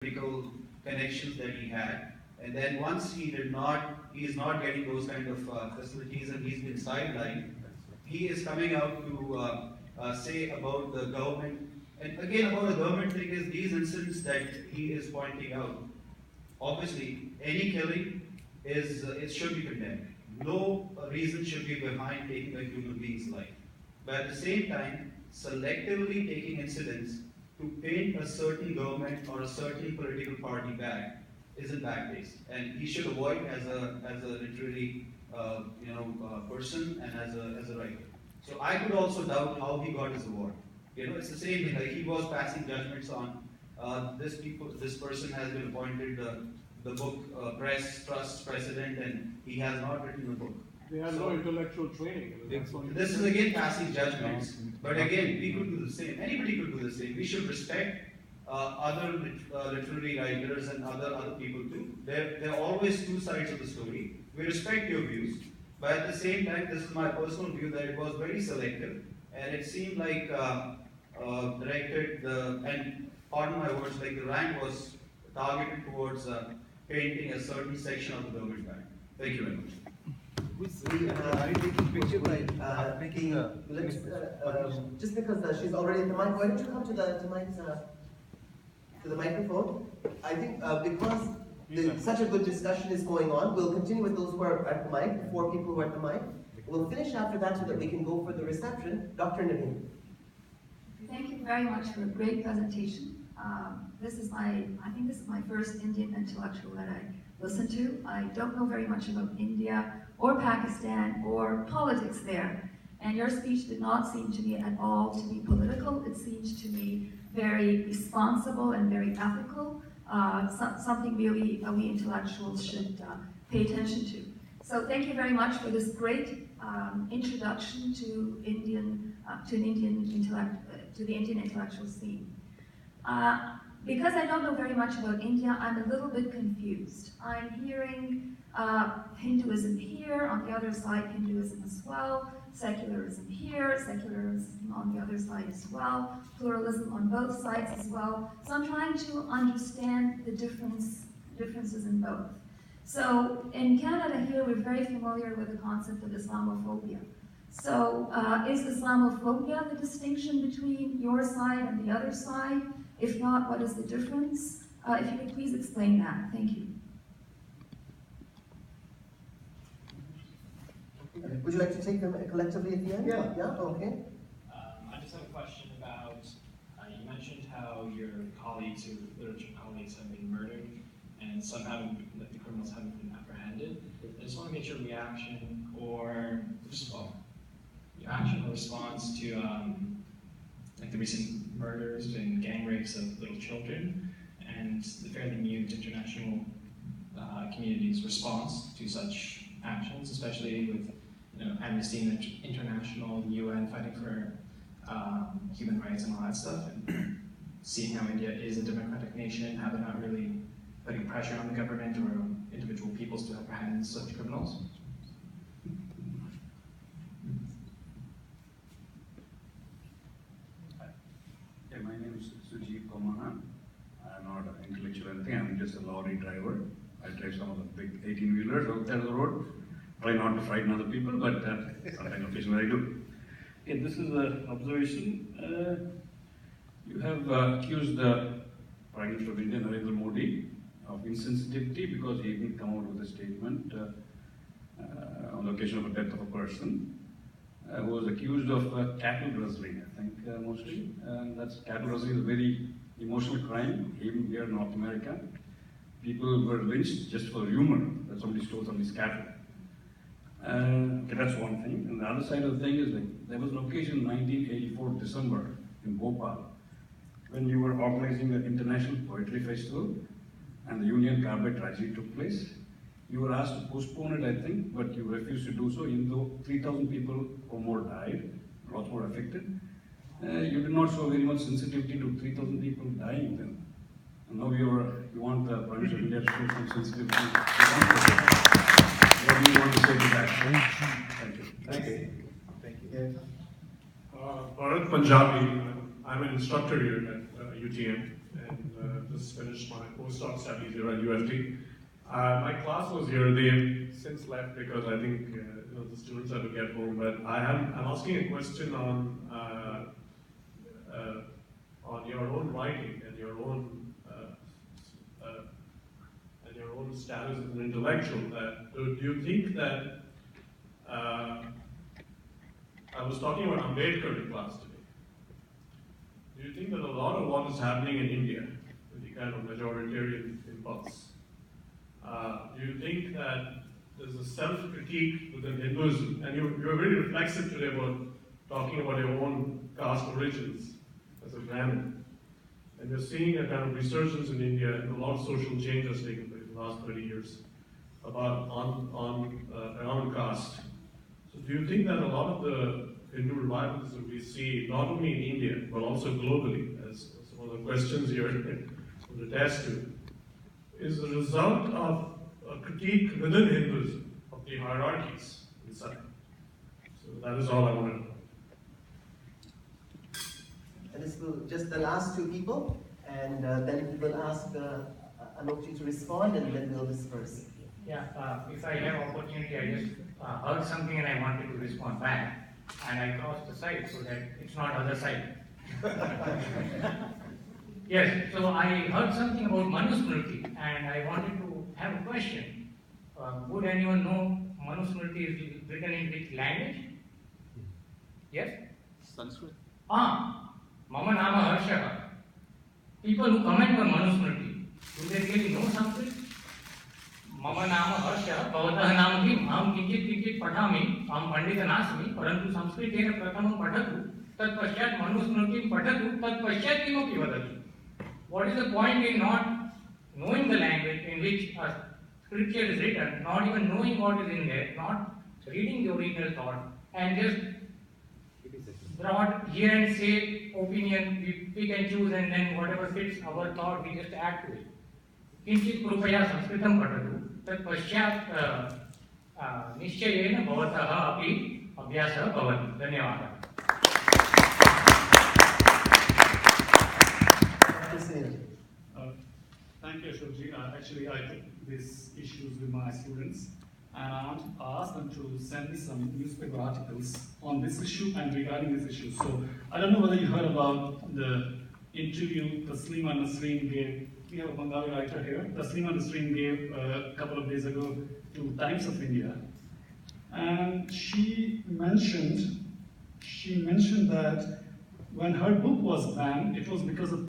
political connections that he had. And then once he is not getting those kind of facilities and he's been sidelined, he is coming out to say about the government. And again, about the government thing is these incidents that he is pointing out. Obviously, any killing it should be condemned. No reason should be behind taking a human being's life. But at the same time, selectively taking incidents to paint a certain government or a certain political party back isn't back-based, and he should avoid as a literary person and as a writer. So I could also doubt how he got his award. It's the same thing. Like he was passing judgments on this person has been appointed the book press trust president, and he has not written the book. They have no intellectual training. This is again passing judgments, but again, we could do the same. Anybody could do the same. We should respect other literary writers and other people too. There are always two sides of the story. We respect your views, but at the same time, this is my personal view that it was very selective, and it seemed like directed and pardon my words, like the rank was targeted towards painting a certain section of the government back. Thank you very much. Are you taking picture by making just because she's already at the mic? Why don't you come to the microphone? I think because such a good discussion is going on, we'll continue with those who are at the mic, the 4 people who are at the mic. We'll finish after that so that we can go for the reception. Dr. Naveen. Thank you very much for a great presentation. I think this is my first Indian intellectual that I listened to. I don't know very much about India or Pakistan or politics there. And your speech did not seem to me at all to be political. It seemed to me very responsible and very ethical, something really we intellectuals should pay attention to. So thank you very much for this great introduction to the Indian intellectual scene. Because I don't know very much about India, I'm a little bit confused. I'm hearing Hinduism here, on the other side Hinduism as well, secularism here, secularism on the other side as well, pluralism on both sides as well. So I'm trying to understand the differences in both. So in Canada here, we're very familiar with the concept of Islamophobia. So is Islamophobia the distinction between your side and the other side? If not, what is the difference? If you could please explain that. Thank you. Would you like to take them collectively at the end? Yeah. Yeah, okay. I just have a question about, you mentioned how your colleagues, your literature colleagues have been murdered, and some haven't, the criminals haven't been apprehended. I just want to get your reaction or, first of all, your action or response to like the recent murders and gang rapes of little children, and the fairly mute international community's response to such actions, especially with Amnesty International, UN fighting for human rights and all that stuff, and seeing how India is a democratic nation, how they're not really putting pressure on the government or individual peoples to apprehend such criminals. My name is Sujeev Komahan. I'm not an intellectual or anything, I'm just a lorry driver. I drive some of the big 18-wheelers out there on the road. Try not to frighten other people, but sometimes occasionally I do. Okay, this is an observation. You have accused the Prime Minister of India, Narendra Modi, of insensitivity because he didn't come out with a statement on the occasion of the death of a person. Who was accused of cattle rustling, I think, mostly. And cattle rustling is a very emotional crime, even here in North America. People were lynched just for humor that somebody stole somebody's cattle. Okay, that's one thing. And the other side of the thing is that there was an occasion in 1984, December, in Bhopal, when you were organizing the International Poetry Festival, and the Union Carbide tragedy took place. You were asked to postpone it, I think, but you refused to do so, even though 3,000 people or more died, lots more affected. You did not show very much sensitivity to 3,000 people dying then. And now you want the Prime Minister of India to show some sensitivity. What do you want to say to that? Thank you. Thank you. Thank you. Yeah. Bharat Punjabi, I'm an instructor here at UTM, and the just finished my postdoc studies here at UFT. My class was here. They've since left because I think the students have to get home. But I'm asking a question on your own writing and your own status as an intellectual. That do you think that I was talking about Ambedkar in class today. Do you think that a lot of what is happening in India, with the kind of majoritarian impulse, do you think that there's a self-critique within Hinduism? And you're very reflexive today about talking about your own caste origins as a Brahmin. And you're seeing a kind of resurgence in India, and a lot of social change has taken place in the last 30 years around caste. So do you think that a lot of the Hindu revivals that we see, not only in India, but also globally, as some of the questions here would attest to, is the result of a critique within Hinduism of the hierarchies inside? So that is all I wanted to know. And this will just the last two people, and then we'll ask Alokji to respond, and then we'll disperse. Yeah, if I have opportunity, I just heard something and I wanted to respond back, and I crossed the side so that it's not other side. Yes, so I heard something about Manusmriti, and I wanted to have a question. Would anyone know Manusmriti is written in which language? Yes? Sanskrit. Mama Nama Harsha. People who comment on Manusmriti, do they really know Sanskrit? Mama Nama Harsha, Bhavatah Nama Kim, Aham Kinchit Patami, Aham Pandita Nasmi, Parantu Sanskritena Pratamam Patatu, Tat Paschat Manusmritim Patatu, Tat Paschat Kimopi Vadatu. What is the point in not knowing the language in which a scripture is written, not even knowing what is in there, not reading the original thought, and just brought here and say opinion, we pick and choose, and then whatever fits our thought, we just add to it. किंचित् कृपया संस्कृतं पठतु तत् पश्चात् निश्चयेन भवतः अपि अभ्यासः भवति धन्यवादः Thank you, Ashokji. Actually, I took these issues with my students, and I want to ask them to send me some newspaper articles on this issue and regarding this issue. So, I don't know whether you heard about the interview Taslima Nasreen gave. We have a Bengali writer here. Taslima Nasreen gave a couple of days ago to Times of India, and she mentioned that when her book was banned, it was because of